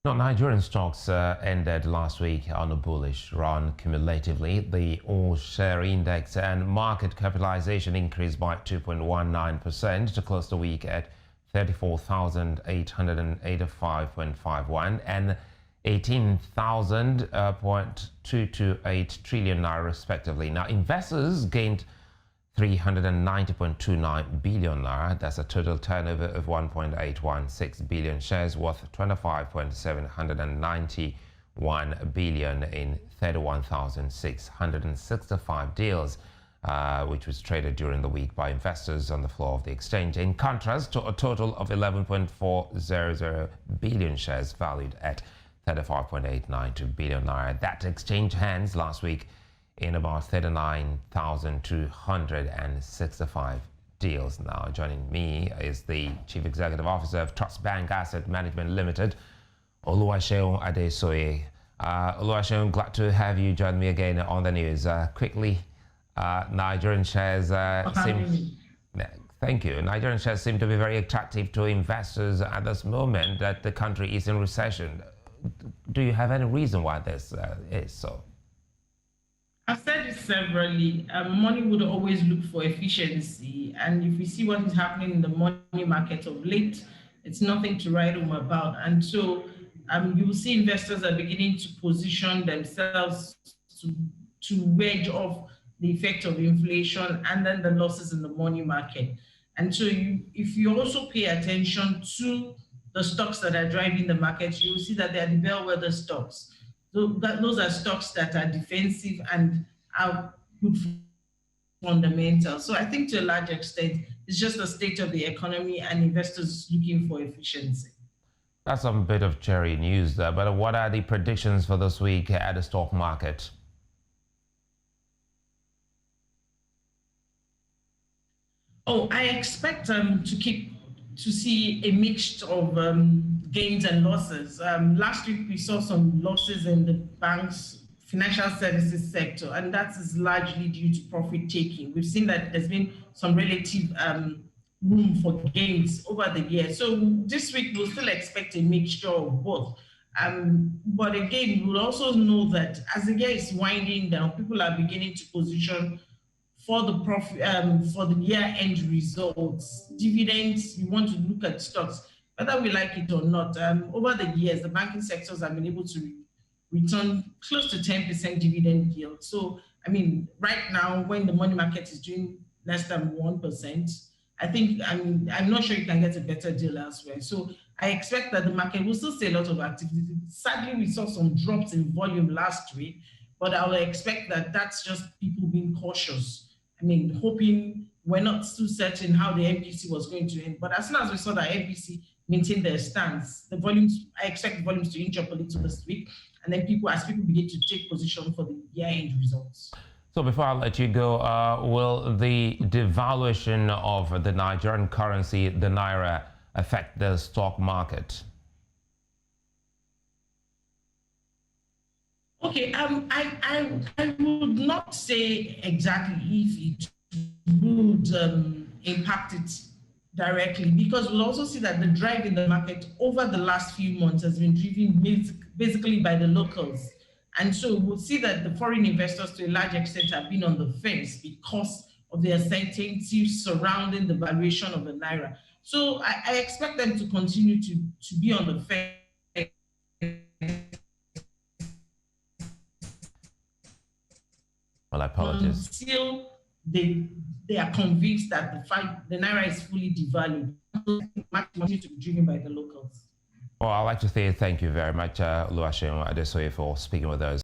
Now, Nigerian stocks ended last week on a bullish run cumulatively. The all-share index and market capitalization increased by 2.19% to close the week at 34,885.51 and 18,000.228 trillion naira respectively. Now, investors gained 390.29 billion naira. That's a total turnover of 1.816 billion, shares worth 25.791 billion in 31,665 deals, which was traded during the week by investors on the floor of the exchange, in contrast to a total of 11.400 billion shares valued at 35.892 billion naira that exchanged hands last week in about 39,265 deals. Now, joining me is the Chief Executive Officer of TrustBanc Asset Management Limited, Oluwaseun Adesoye. Oluwaseun, glad to have you join me again on the news. Quickly, Nigerian shares Thank you. Nigerian shares seem to be very attractive to investors at this moment that the country is in recession. Do you have any reason why this is so? I've said it severally. Money would always look for efficiency, and if we see what is happening in the money market of late, it's nothing to write home about. And so you will see investors are beginning to position themselves to wedge off the effect of inflation and then the losses in the money market. And so if you also pay attention to the stocks that are driving the market, you will see that they are the bellwether stocks. So those are stocks that are defensive and are good fundamentals. So I think to a large extent, it's just the state of the economy and investors looking for efficiency. That's a bit of cherry news there, but what are the predictions for this week at the stock market? Oh, I expect to see a mix of gains and losses. Last week, we saw some losses in the bank's financial services sector, and that is largely due to profit taking. We've seen that there's been some relative room for gains over the year. So this week, we'll still expect a mixture of both. But again, we'll also know that as the year is winding down, people are beginning to position for the profit, for the year-end results, dividends. You want to look at stocks, whether we like it or not. Over the years, the banking sectors have been able to return close to 10% dividend yield. So, I mean, right now, when the money market is doing less than 1%, I'm not sure you can get a better deal elsewhere. So I expect that the market will still see a lot of activity. Sadly, we saw some drops in volume last week, but I would expect that that's just people being cautious. I mean, hoping, we're not too certain how the MPC was going to end. But as soon as we saw that MPC maintain their stance, the volumes, I expect the volumes to inch up a little this week. And then as people begin to take position for the year-end results. So before I let you go, will the devaluation of the Nigerian currency, the Naira, affect the stock market? Okay, I would not say exactly if it would impact it directly, because we'll also see that the drive in the market over the last few months has been driven basically by the locals. And so we'll see that the foreign investors to a large extent have been on the fence because of the uncertainty surrounding the valuation of the Naira. So I expect them to continue to be on the fence Well, apologies. until they are convinced that the Naira is fully devalued. The market continues to be driven by the locals. Well, I'd like to say thank you very much, Oluwaseun Adesoye, for speaking with us.